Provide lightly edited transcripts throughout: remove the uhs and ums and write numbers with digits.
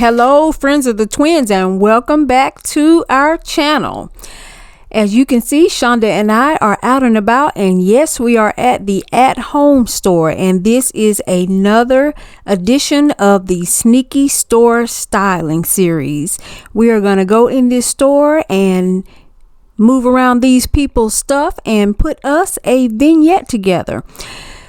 Hello friends of the twins, and welcome back to our channel. As you can see, Shonda and I are out and about, and yes, we are at the at-home store, and this is another edition of the Sneaky Store Styling series. We are going to go in this store and move around these people's stuff and put us a vignette together.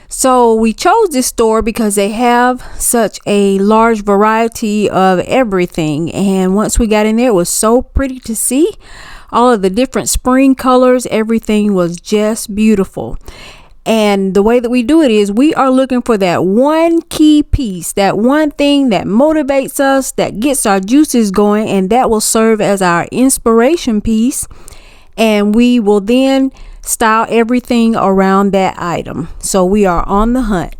So we chose this store because they have such a large variety of everything, and once we got in there, it was so pretty to see all of the different spring colors. Everything was just beautiful. And the way that we do it is we are looking for that one key piece, that one thing that motivates us, that gets our juices going, and that will serve as our inspiration piece, and we will then style everything around that item. So we are on the hunt.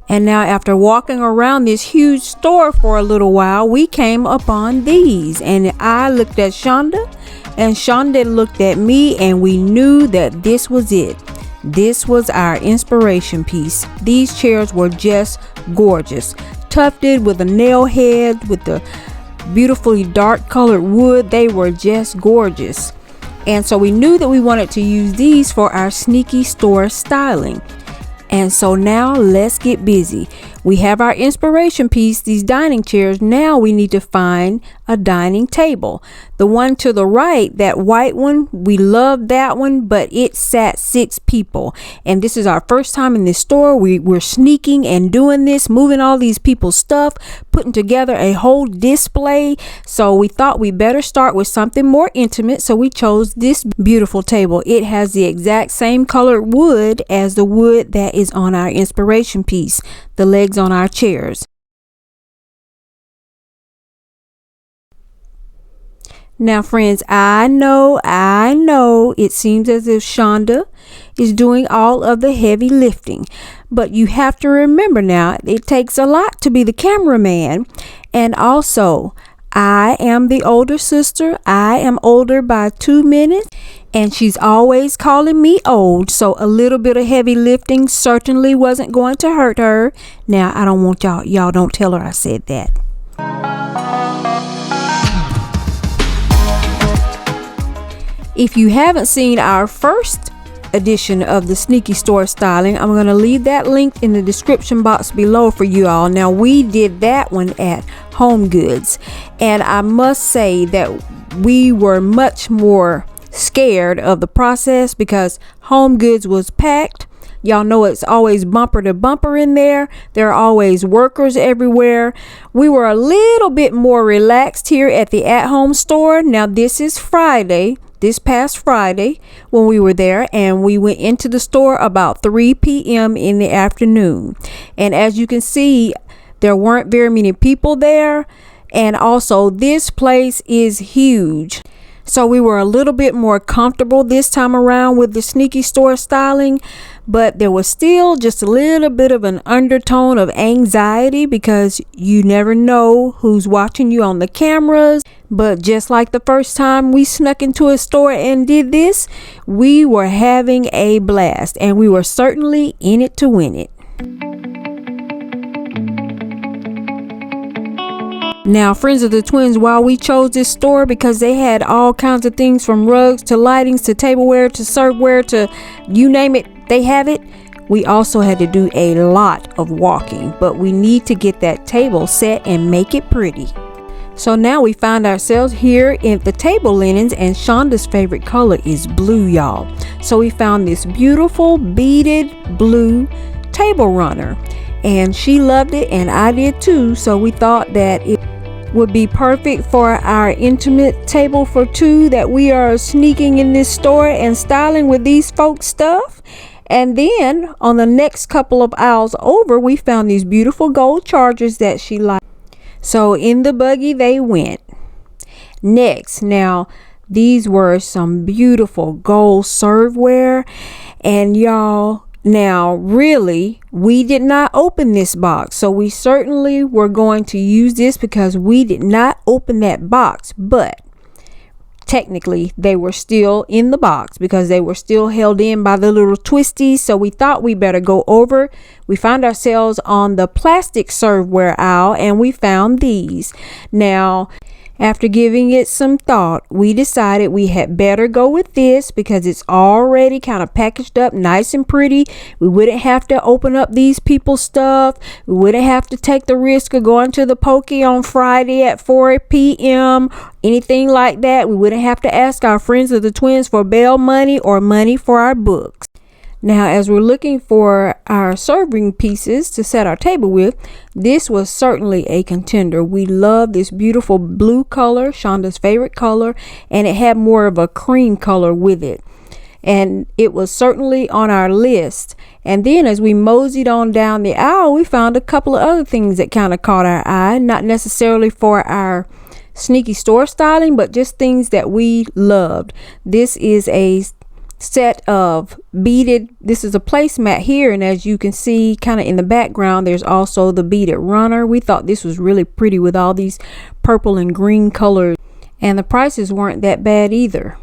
And now, after walking around this huge store for a little while, we came upon these, and I looked at Shonda and Shonda looked at me, and we knew that this was it. This was our inspiration piece. These chairs were just gorgeous, tufted with a nail head, with the beautifully dark colored wood. They were just gorgeous, and so we knew that we wanted to use these for our sneaky store styling. And so now let's get busy. We have our inspiration piece, these dining chairs. Now we need to find a dining table. The one to the right, that white one, we love that one, but it sat 6 people. And this is our first time in this store. We're sneaking and doing this, moving all these people's stuff, putting together a whole display. So we thought we better start with something more intimate. So we chose this beautiful table. It has the exact same colored wood as the wood that is on our inspiration piece, the legs on our chairs. Now friends, I know it seems as if Shonda is doing all of the heavy lifting, but you have to remember now, it takes a lot to be the cameraman. And also, I am the older sister. I am older by 2 minutes, and she's always calling me old, so a little bit of heavy lifting certainly wasn't going to hurt her. Now, I don't want y'all don't tell her I said that. If you haven't seen our first edition of the Sneaky Store Styling, I'm going to leave that link in the description box below for you all. Now, we did that one at Home Goods, and I must say that we were much more scared of the process because Home Goods was packed. Y'all know it's always bumper to bumper in there. There are always workers everywhere. We were a little bit more relaxed here at the at-home store. Now, this is Friday. This past Friday when we were there, and we went into the store about 3 p.m. in the afternoon. And as you can see, there weren't very many people there, and also this place is huge. So we were a little bit more comfortable this time around with the sneaky store styling, but there was still just a little bit of an undertone of anxiety because you never know who's watching you on the cameras. But just like the first time we snuck into a store and did this, we were having a blast, and we were certainly in it to win it. Now, friends of the twins, while we chose this store because they had all kinds of things from rugs to lightings to tableware to serveware to you name it, they have it. We also had to do a lot of walking, but we need to get that table set and make it pretty. So now we find ourselves here in the table linens, and Shonda's favorite color is blue, y'all. So we found this beautiful beaded blue table runner, and she loved it and I did too. So we thought that it would be perfect for our intimate table for 2 that we are sneaking in this store and styling with these folks' stuff. And then on the next couple of aisles over, we found these beautiful gold chargers that she liked. So in the buggy they went. Next, now these were some beautiful gold serveware, and y'all, now really, we did not open this box, so we certainly were going to use this because we did not open that box. But technically they were still in the box because they were still held in by the little twisties. So we thought we better go over. We found ourselves on the plastic serveware aisle and we found these. Now, after giving it some thought, we decided we had better go with this because it's already kind of packaged up nice and pretty. We wouldn't have to open up these people's stuff. We wouldn't have to take the risk of going to the Pokey on Friday at 4 p.m. Anything like that. We wouldn't have to ask our friends of the twins for bail money or money for our books. Now, as we're looking for our serving pieces to set our table with, this was certainly a contender. We love this beautiful blue color, Shonda's favorite color, and it had more of a cream color with it. And it was certainly on our list. And then as we moseyed on down the aisle, we found a couple of other things that kind of caught our eye, not necessarily for our sneaky store styling, but just things that we loved. This is a set of beaded, this is a placemat here, and as you can see kind of in the background, there's also the beaded runner. We thought this was really pretty with all these purple and green colors, and the prices weren't that bad either.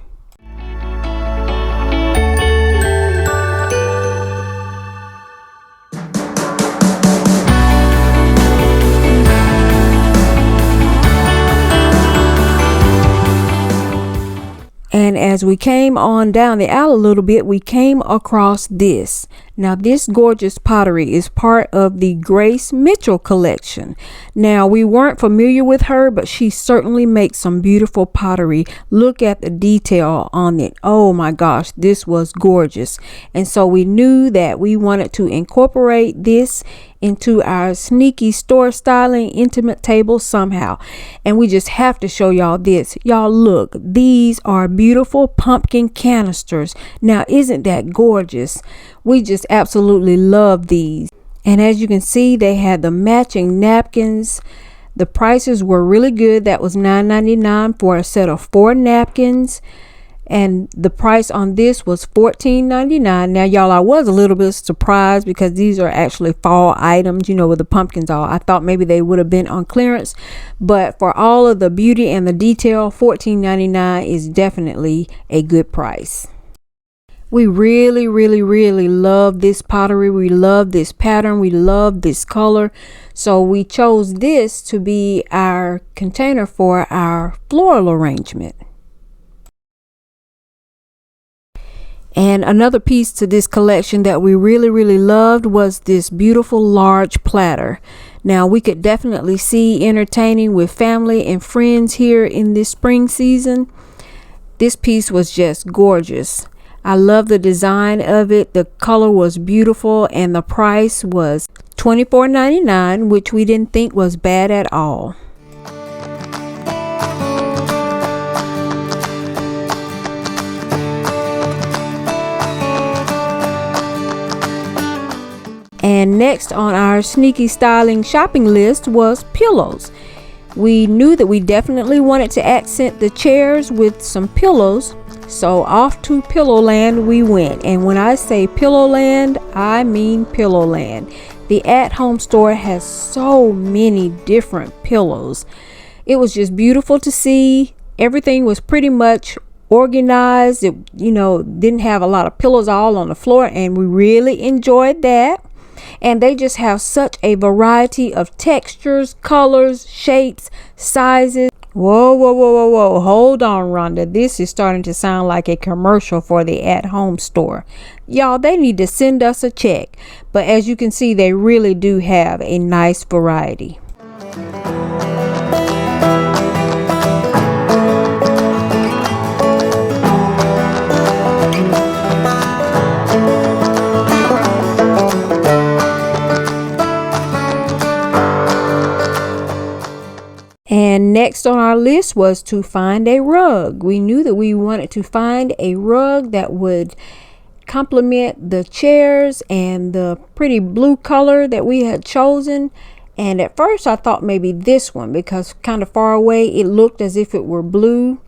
And as we came on down the aisle a little bit, we came across this. Now, this gorgeous pottery is part of the Grace Mitchell collection. Now, we weren't familiar with her, but she certainly makes some beautiful pottery. Look at the detail on it. Oh my gosh, this was gorgeous. And so we knew that we wanted to incorporate this into our sneaky store styling intimate table somehow. And we just have to show y'all this. Y'all look, these are beautiful pumpkin canisters. Now, isn't that gorgeous? We just absolutely love these. And as you can see, they had the matching napkins. The prices were really good. That was $9.99 for a set of 4 napkins. And the price on this was $14.99. Now, y'all, I was a little bit surprised because these are actually fall items, you know, with the pumpkins all. I thought maybe they would have been on clearance, but for all of the beauty and the detail, $14.99 is definitely a good price. We really, really, really love this pottery. We love this pattern. We love this color. So we chose this to be our container for our floral arrangement. And another piece to this collection that we really, really loved was this beautiful large platter. Now, we could definitely see entertaining with family and friends here in this spring season. This piece was just gorgeous. I love the design of it. The color was beautiful and the price was $24.99, which we didn't think was bad at all. And next on our sneaky styling shopping list was pillows. We knew that we definitely wanted to accent the chairs with some pillows. So off to Pillowland we went. And when I say Pillowland, I mean Pillowland. The at-home store has so many different pillows. It was just beautiful to see. Everything was pretty much organized. It, you know, didn't have a lot of pillows all on the floor, and we really enjoyed that. And they just have such a variety of textures, colors, shapes, sizes. Whoa, whoa, whoa, whoa, whoa. Hold on, Rhonda. This is starting to sound like a commercial for the at-home store. Y'all, they need to send us a check. But as you can see, they really do have a nice variety. And next on our list was to find a rug. We knew that we wanted to find a rug that would complement the chairs and the pretty blue color that we had chosen. And at first I thought maybe this one, because kind of far away it looked as if it were blue.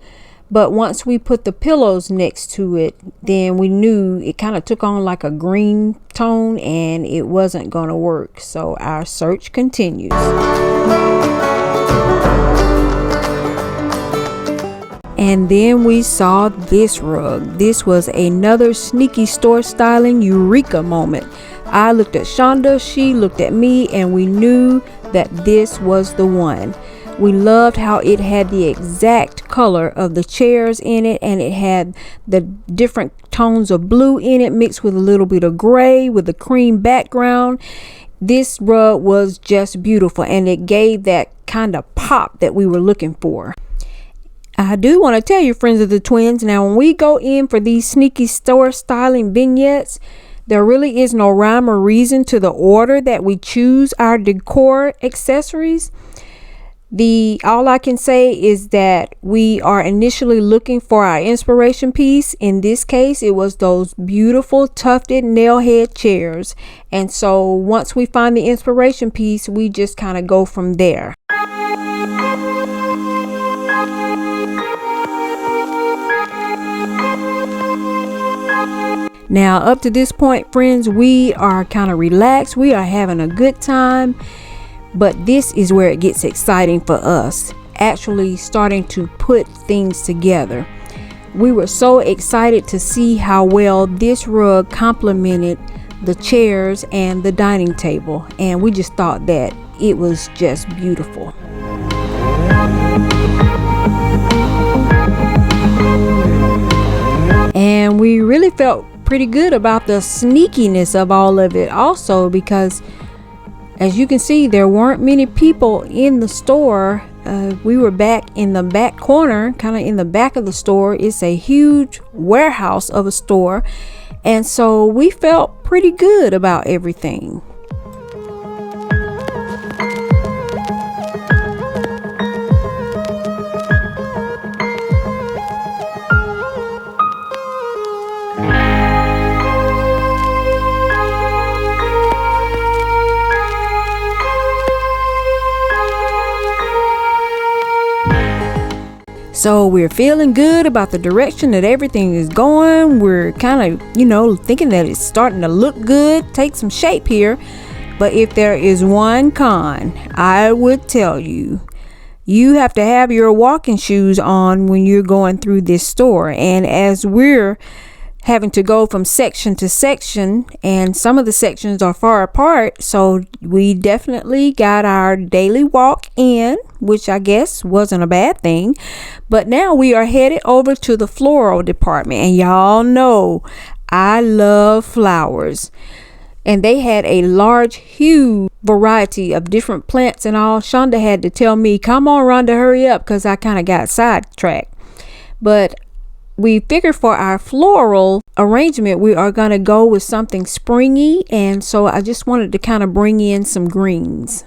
But once we put the pillows next to it, then we knew it kind of took on like a green tone and it wasn't going to work. So our search continues. And then we saw this rug. This was another sneaky store styling eureka moment. I looked at Shonda, she looked at me, and we knew that this was the one. We loved how it had the exact color of the chairs in it, and it had the different tones of blue in it mixed with a little bit of gray with a cream background. This rug was just beautiful, and it gave that kind of pop that we were looking for. I do want to tell you, friends of the twins, now when we go in for these sneaky store styling vignettes, there really is no rhyme or reason to the order that we choose our decor accessories. All I can say is that we are initially looking for our inspiration piece. In this case, it was those beautiful tufted nail head chairs. And so once we find the inspiration piece, we just kind of go from there. Now, up to this point, friends, we are kind of relaxed. We are having a good time. But this is where it gets exciting for us, actually starting to put things together. We were so excited to see how well this rug complemented the chairs and the dining table, and we just thought that it was just beautiful. And we really felt pretty good about the sneakiness of all of it also, because as you can see, there weren't many people in the store. We were back in the back corner, kind of in the back of the store. It's a huge warehouse of a store. And so we felt pretty good about everything. So we're feeling good about the direction that everything is going. We're kind of, thinking that it's starting to look good, take some shape here. But if there is one con, I would tell you, you have to have your walking shoes on when you're going through this store. And as we're having to go from section to section, and some of the sections are far apart, so we definitely got our daily walk in, which I guess wasn't a bad thing. But now we are headed over to the floral department, and y'all know I love flowers, and they had a large, huge variety of different plants and all. Shonda had to tell me, come on, Rhonda, hurry up, because I kind of got sidetracked. But we figured for our floral arrangement, we are going to go with something springy. And so I just wanted to kind of bring in some greens.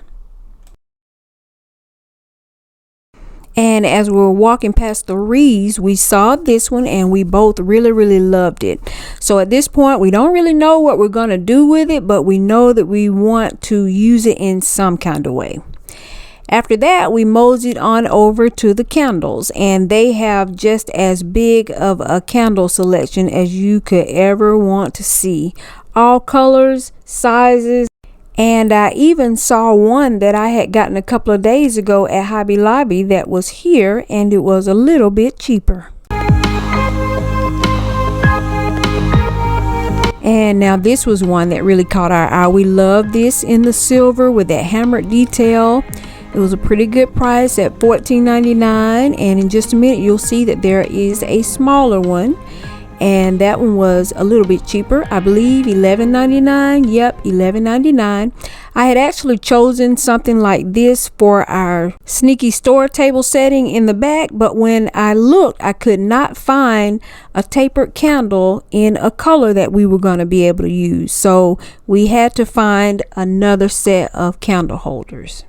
And as we were walking past the wreaths, we saw this one and we both really, really loved it. So at this point, we don't really know what we're going to do with it, but we know that we want to use it in some kind of way. After that, we moseyed on over to the candles, and they have just as big of a candle selection as you could ever want to see. All colors, sizes, and I even saw one that I had gotten a couple of days ago at Hobby Lobby that was here, and it was a little bit cheaper. And now this was one that really caught our eye. We love this in the silver with that hammered detail. It was a pretty good price at $14.99, and in just a minute you'll see that there is a smaller one, and that one was a little bit cheaper, I believe $11.99. Yep, $11.99. I had actually chosen something like this for our sneaky store table setting in the back, but when I looked, I could not find a tapered candle in a color that we were going to be able to use, so we had to find another set of candle holders.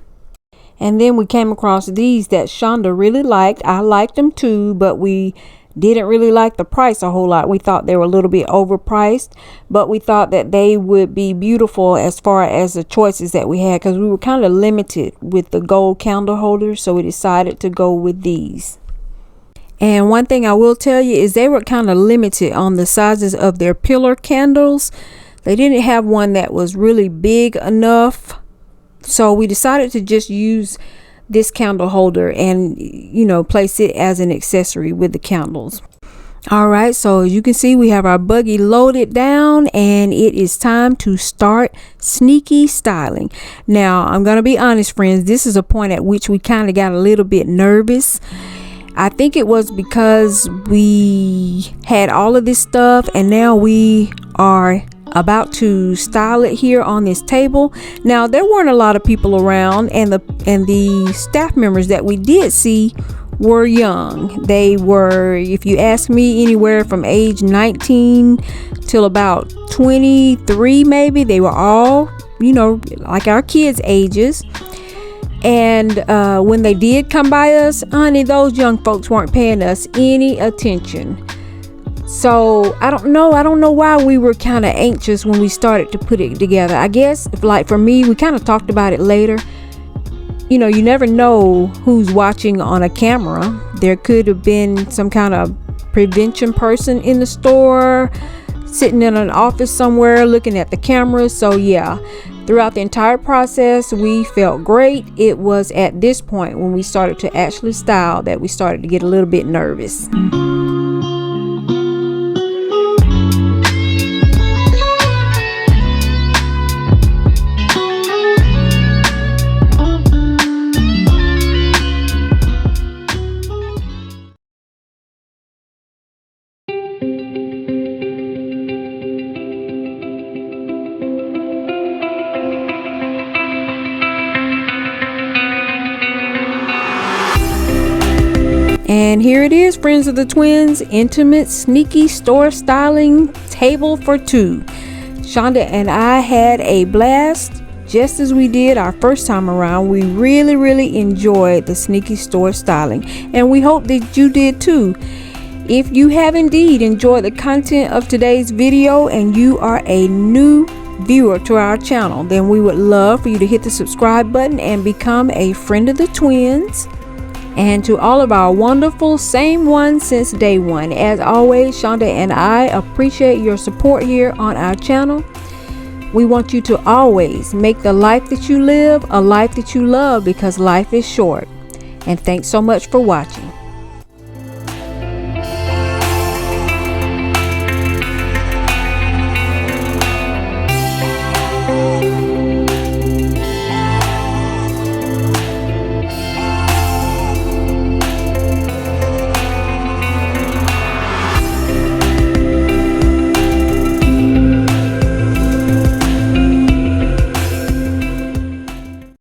And then we came across these that Shonda really liked. I liked them too, but we didn't really like the price a whole lot. We thought they were a little bit overpriced, but we thought that they would be beautiful as far as the choices that we had, because we were kind of limited with the gold candle holders, so we decided to go with these. And one thing I will tell you is they were kind of limited on the sizes of their pillar candles. They didn't have one that was really big enough. So we decided to just use this candle holder and, you know, place it as an accessory with the candles. All right, so as you can see, we have our buggy loaded down and it is time to start sneaky styling. Now, I'm going to be honest, friends, this is a point at which we kind of got a little bit nervous. I think it was because we had all of this stuff and now we are about to style it here on this table. Now, there weren't a lot of people around, and the staff members that we did see were young. They were, if you ask me, anywhere from age 19 till about 23 maybe. They were all, you know, like our kids' ages. And when they did come by us, honey, those young folks weren't paying us any attention. So I don't know why we were kind of anxious when we started to put it together. I guess, like for me, we kind of talked about it later. You know, you never know who's watching on a camera. There could have been some kind of prevention person in the store, sitting in an office somewhere looking at the cameras. So yeah, throughout the entire process, we felt great. It was at this point when we started to actually style that we started to get a little bit nervous. And here it is, friends of the twins, intimate, sneaky store styling table for two. Shonda and I had a blast, just as we did our first time around. We really enjoyed the sneaky store styling, and we hope that you did too. If you have indeed enjoyed the content of today's video and you are a new viewer to our channel, then we would love for you to hit the subscribe button and become a friend of the twins. And to all of our wonderful same ones since day one, as always, Shonda and I appreciate your support here on our channel. We want you to always make the life that you live a life that you love, because life is short. And thanks so much for watching.